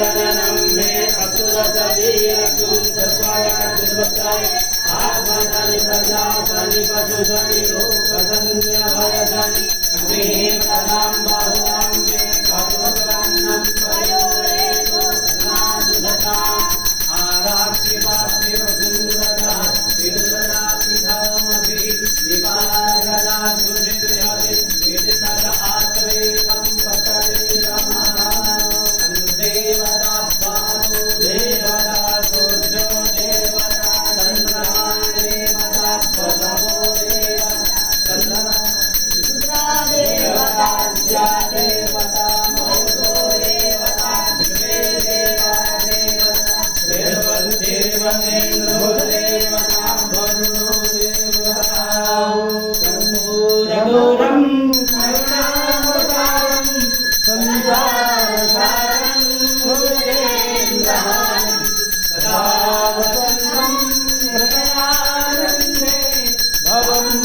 जननं मे असुरशरीरकुं सर्वाय आत्मनि प्रजासनि पशुसनि लोकसन्यभयसनि मे पदां बहुलां मे करोन्नं पयोरेतो समासुदता आराक्षिवास्ति वसुन्दता विदुरदा विधामपि विपाशदा सुषितहरि विदिशद आत्रेकं पतरे रमः देवता पारो देवता सूर्यो देवता चन्द्रमा देवता पदवो देवता चन्द्रमा देवता द्या देवता मौतो देवता विश्वे देवा देवता देवतेन्द्रो देवता वरुणो देवता कर्पूरगौरं करुणावतारं संसारसारं भुजगेन्द्रहारं सदा वसन्तं हृदयारण्ये भवं